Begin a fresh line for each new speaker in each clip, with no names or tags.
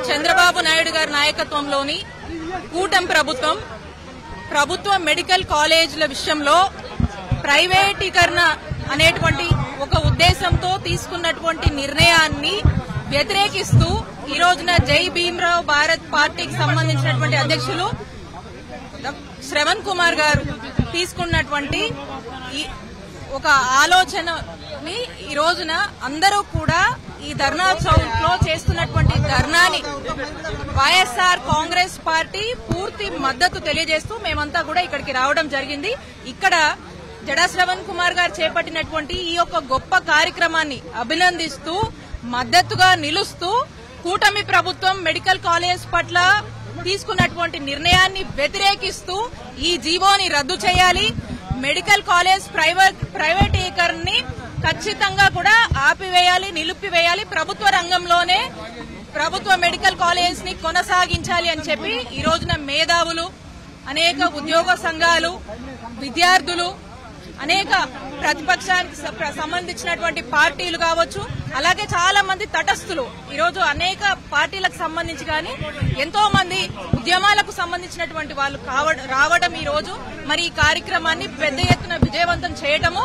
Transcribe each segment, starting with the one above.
చంద్రబాబు నాయుడు గారి నాయకత్వంలోని కూటమి ప్రభుత్వ మెడికల్ కాలేజీల విషయంలో ప్రైవేటీకరణ అనేటువంటి ఒక ఉద్దేశంతో తీసుకున్నటువంటి నిర్ణయాన్ని వ్యతిరేకిస్తూ ఈ రోజున జై భీమ్రావ్ భారత్ పార్టీకి సంబంధించినటువంటి అధ్యక్షులు శ్రవణ్ కుమార్ గారు తీసుకున్నటువంటి ఒక ఆలోచనని ఈ రోజున అందరూ కూడా ఈ ధర్నా చౌక్ లో చేస్తున్నటువంటి ధర్నాని వైఎస్ఆర్ కాంగ్రెస్ పార్టీ పూర్తి మద్దతు తెలియజేస్తూ మేమంతా కూడా ఇక్కడికి రావడం జరిగింది. ఇక్కడ జడా శ్రవణ్ కుమార్ గారు చేపట్టినటువంటి ఈ యొక్క గొప్ప కార్యక్రమాన్ని అభినందిస్తూ మద్దతుగా నిలుస్తూ కూటమి ప్రభుత్వం మెడికల్ కాలేజ్ పట్ల తీసుకున్నటువంటి నిర్ణయాన్ని వ్యతిరేకిస్తూ ఈ జీవోని రద్దు చేయాలి, మెడికల్ కాలేజ్ ప్రైవేటీకరణని ఖచ్చితంగా కూడా ఆపివేయాలి, నిలిపివేయాలి, ప్రభుత్వ రంగంలోనే ప్రభుత్వ మెడికల్ కాలేజ్ ని కొనసాగించాలి అని చెప్పి ఈ రోజున మేధావులు, అనేక ఉద్యోగ సంఘాలు, విద్యార్థులు, అనేక ప్రతిపక్షానికి సంబంధించినటువంటి పార్టీలు కావచ్చు, అలాగే చాలా మంది తటస్థులు ఈరోజు అనేక పార్టీలకు సంబంధించి కానీ ఎంతో మంది ఉద్యమాలకు సంబంధించినటువంటి వాళ్ళు రావడం ఈ రోజు మరి ఈ కార్యక్రమాన్ని పెద్ద ఎత్తున విజయవంతం చేయటము,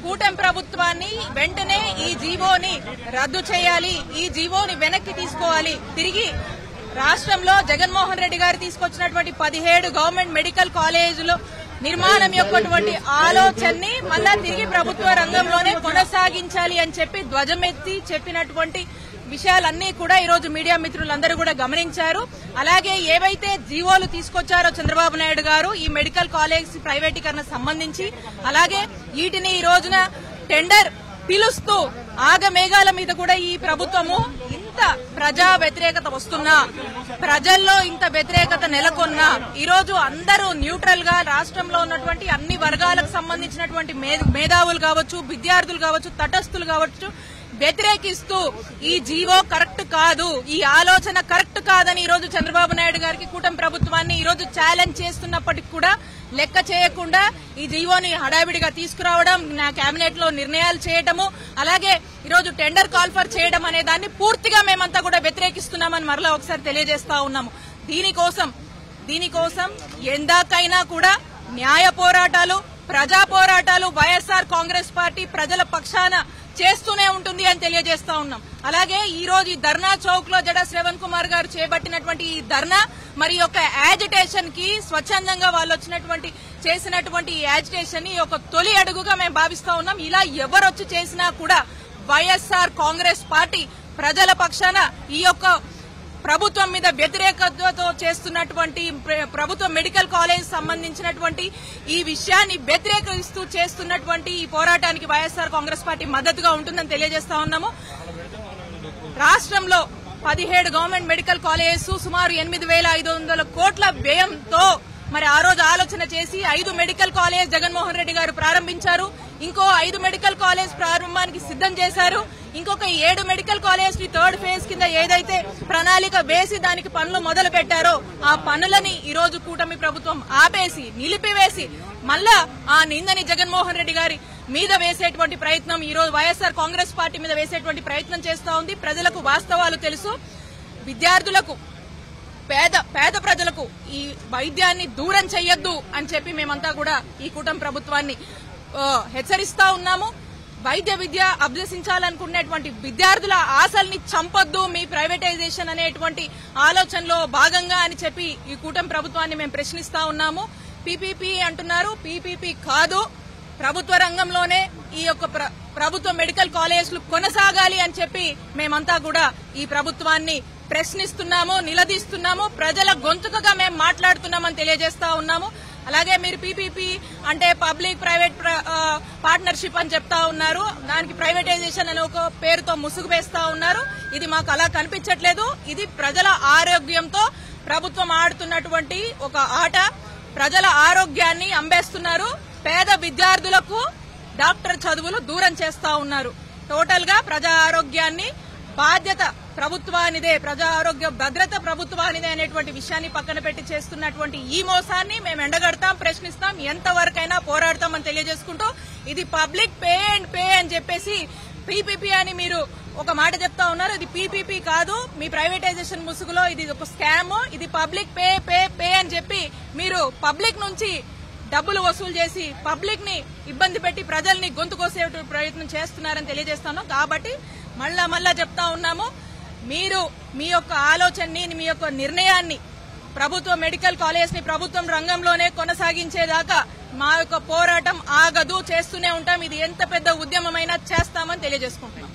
కూటమి ప్రభుత్వాన్ని వెంటనే ఈ జీవోని రద్దు చేయాలి, ఈ జీవోని వెనక్కి తీసుకోవాలి, తిరిగి రాష్ట్రంలో జగన్మోహన్ రెడ్డి గారు తీసుకొచ్చినటువంటి 17 గవర్నమెంట్ మెడికల్ కాలేజీలు నిర్మాణం యొక్కటువంటి ఆలోచనని మళ్ళా తిరిగి ప్రభుత్వ రంగంలోనే కొనసాగించాలి అని చెప్పి ధ్వజమెత్తి చెప్పినటువంటి విషయాలన్నీ కూడా ఈ రోజు మీడియా మిత్రులందరూ కూడా గమనించారు. అలాగే ఏవైతే జీవోలు తీసుకొచ్చారో చంద్రబాబు నాయుడు గారు ఈ మెడికల్ కాలేజ్ ప్రైవేటీకరణ సంబంధించి, అలాగే వీటిని ఈ రోజున టెండర్ పిలుస్తూ ఆగమేఘాల మీద కూడా ఈ ప్రభుత్వము ఇంత ప్రజా వ్యతిరేకత వస్తున్నా, ప్రజల్లో ఇంత వ్యతిరేకత నెలకొన్నా ఈరోజు అందరూ న్యూట్రల్ గా రాష్ట్రంలో ఉన్నటువంటి అన్ని వర్గాలకు సంబంధించినటువంటి మేధావులు కావచ్చు, విద్యార్థులు కావచ్చు, తటస్థులు కావచ్చు వ్యతిరేకిస్తూ ఈ జీవో కరెక్ట్ కాదు, ఈ ఆలోచన కరెక్ట్ కాదని ఈ రోజు చంద్రబాబు నాయుడు గారికి కూటమి ప్రభుత్వాన్ని ఈ రోజు ఛాలెంజ్ చేస్తున్నప్పటికీ కూడా లెక్క చేయకుండా ఈ జీవోని హడావిడిగా తీసుకురావడం, నా కేబినెట్ లో నిర్ణయాలు చేయడము, అలాగే ఈరోజు టెండర్ కాల్ఫర్ చేయడం అనే దాన్ని పూర్తిగా మేమంతా కూడా వ్యతిరేకిస్తున్నామని మరలా ఒకసారి తెలియజేస్తా ఉన్నాము. దీనికోసం ఎందాకైనా కూడా న్యాయ పోరాటాలు, ప్రజా పోరాటాలు వైఎస్ఆర్ కాంగ్రెస్ పార్టీ ప్రజల పక్షాన చేస్తూనే ఉంటుంది అని తెలియజేస్తా ఉన్నాం. అలాగే ఈ రోజు ఈ ధర్నా చౌక్ లో జడా శ్రవణ్ కుమార్ గారు చేపట్టినటువంటి ఈ ధర్నా మరి యొక్క యాజిటేషన్ కి స్వచ్ఛందంగా వాళ్ళు చేసినటువంటి ఈ యాజిటేషన్ ని ఒక తొలి అడుగుగా మేము భావిస్తా ఉన్నాం. ఇలా ఎవరొచ్చి చేసినా కూడా వైఎస్ఆర్ కాంగ్రెస్ పార్టీ ప్రజల పక్షాన ఈ యొక్క ప్రభుత్వం మీద వ్యతిరేకతతో చేస్తున్నటువంటి ప్రభుత్వ మెడికల్ కాలేజ్ సంబంధించినటువంటి ఈ విషయాన్ని వ్యతిరేకిస్తూ చేస్తున్నటువంటి ఈ పోరాటానికి వైఎస్ఆర్ కాంగ్రెస్ పార్టీ మద్దతుగా ఉంటుందని తెలియజేస్తా ఉన్నాము. రాష్ట్రంలో 17 గవర్నమెంట్ మెడికల్ కాలేజెస్ సుమారు 8,500 కోట్ల వ్యయంతో మరి ఆ రోజు ఆలోచన చేసి 5 మెడికల్ కాలేజ్ జగన్మోహన్ రెడ్డి గారు ప్రారంభించారు. ఇంకో 5 మెడికల్ కాలేజ్ ప్రారంభానికి సిద్దం చేశారు. ఇంకొక 7 మెడికల్ కాలేజ్ ని థర్డ్ ఫేజ్ కింద ఏదైతే ప్రణాళిక వేసి దానికి పనులు మొదలు పెట్టారో ఆ పనులని ఈ రోజు కూటమి ప్రభుత్వం ఆపేసి, నిలిపివేసి మళ్ళా ఆ నిందని జగన్మోహన్ రెడ్డి గారి మీద వేసేటువంటి ప్రయత్నం ఈ రోజు వైఎస్ఆర్ కాంగ్రెస్ పార్టీ మీద వేసేటువంటి ప్రయత్నం చేస్తా ఉంది. ప్రజలకు వాస్తవాలు తెలుసు. విద్యార్థులకు, పేద ప్రజలకు ఈ వైద్యాన్ని దూరం చెయ్యొద్దు అని చెప్పి మేమంతా కూడా ఈ కూటమి ప్రభుత్వాన్ని హెచ్చరిస్తా ఉన్నాము. వైద్య విద్య అభ్యసించాలనుకునేటువంటి విద్యార్థుల ఆశల్ని చంపొద్దు మీ ప్రైవేటైజేషన్ అనేటువంటి ఆలోచనలో భాగంగా అని చెప్పి ఈ కూటమి ప్రభుత్వాన్ని మేము ప్రశ్నిస్తా ఉన్నాము. పీపీపీ అంటున్నారు, పీపీపీ కాదు, ప్రభుత్వ రంగంలోనే ఈ యొక్క ప్రభుత్వ మెడికల్ కాలేజీలు కొనసాగాలి అని చెప్పి మేమంతా కూడా ఈ ప్రభుత్వాన్ని ప్రశ్నిస్తున్నాము, నిలదీస్తున్నాము, ప్రజల గొంతుకగా మేము మాట్లాడుతున్నామని తెలియజేస్తా ఉన్నాము. అలాగే మీరు పీపీపీ అంటే పబ్లిక్ ప్రైవేట్ పార్ట్నర్షిప్ అని చెప్తా ఉన్నారు, దానికి ప్రైవేటైజేషన్ అనే ఒక పేరుతో ముసుగు వేస్తా ఉన్నారు. ఇది మాకు అలా కనిపించట్లేదు. ఇది ప్రజల ఆరోగ్యంతో ప్రభుత్వం ఆడుతున్నటువంటి ఒక ఆట. ప్రజల ఆరోగ్యాన్ని అంబేస్తున్నారు. పేద విద్యార్థులకు డాక్టర్ చదువులు దూరం చేస్తా ఉన్నారు. టోటల్ గా ప్రజా ఆరోగ్యాన్ని బాధ్యత ప్రభుత్వానిదే, ప్రజా ఆరోగ్య భద్రత ప్రభుత్వానిదే అనేటువంటి విషయాన్ని పక్కన పెట్టి చేస్తున్నటువంటి ఈ మోసాన్ని మేము ఎండగడతాం, ప్రశ్నిస్తాం, ఎంతవరకైనా పోరాడతామని తెలియజేసుకుంటూ ఇది పబ్లిక్ పే అండ్ పే అని చెప్పేసి పీపీపీ అని మీరు ఒక మాట చెప్తా ఉన్నారు, ఇది పీపీపీ కాదు, మీ ప్రైవేటైజేషన్ ముసుగులో ఇది ఒక స్కామ్, ఇది పబ్లిక్ పే పే పే అని చెప్పి మీరు పబ్లిక్ నుంచి డబ్బులు వసూలు చేసి పబ్లిక్ ని ఇబ్బంది పెట్టి ప్రజల్ని గొంతు కోసే ప్రయత్నం చేస్తున్నారని తెలియజేస్తాను. కాబట్టి మళ్ళా చెప్తా ఉన్నాము, మీరు మీ యొక్క ఆలోచనని, మీ యొక్క నిర్ణయాన్ని ప్రభుత్వ మెడికల్ కాలేజ్ ని ప్రభుత్వం రంగంలోనే కొనసాగించేదాకా మా యొక్క పోరాటం ఆగదు, చేస్తూనే ఉంటాం. ఇది ఎంత పెద్ద ఉద్యమమైనా చేస్తామని తెలియజేసుకుంటున్నాం.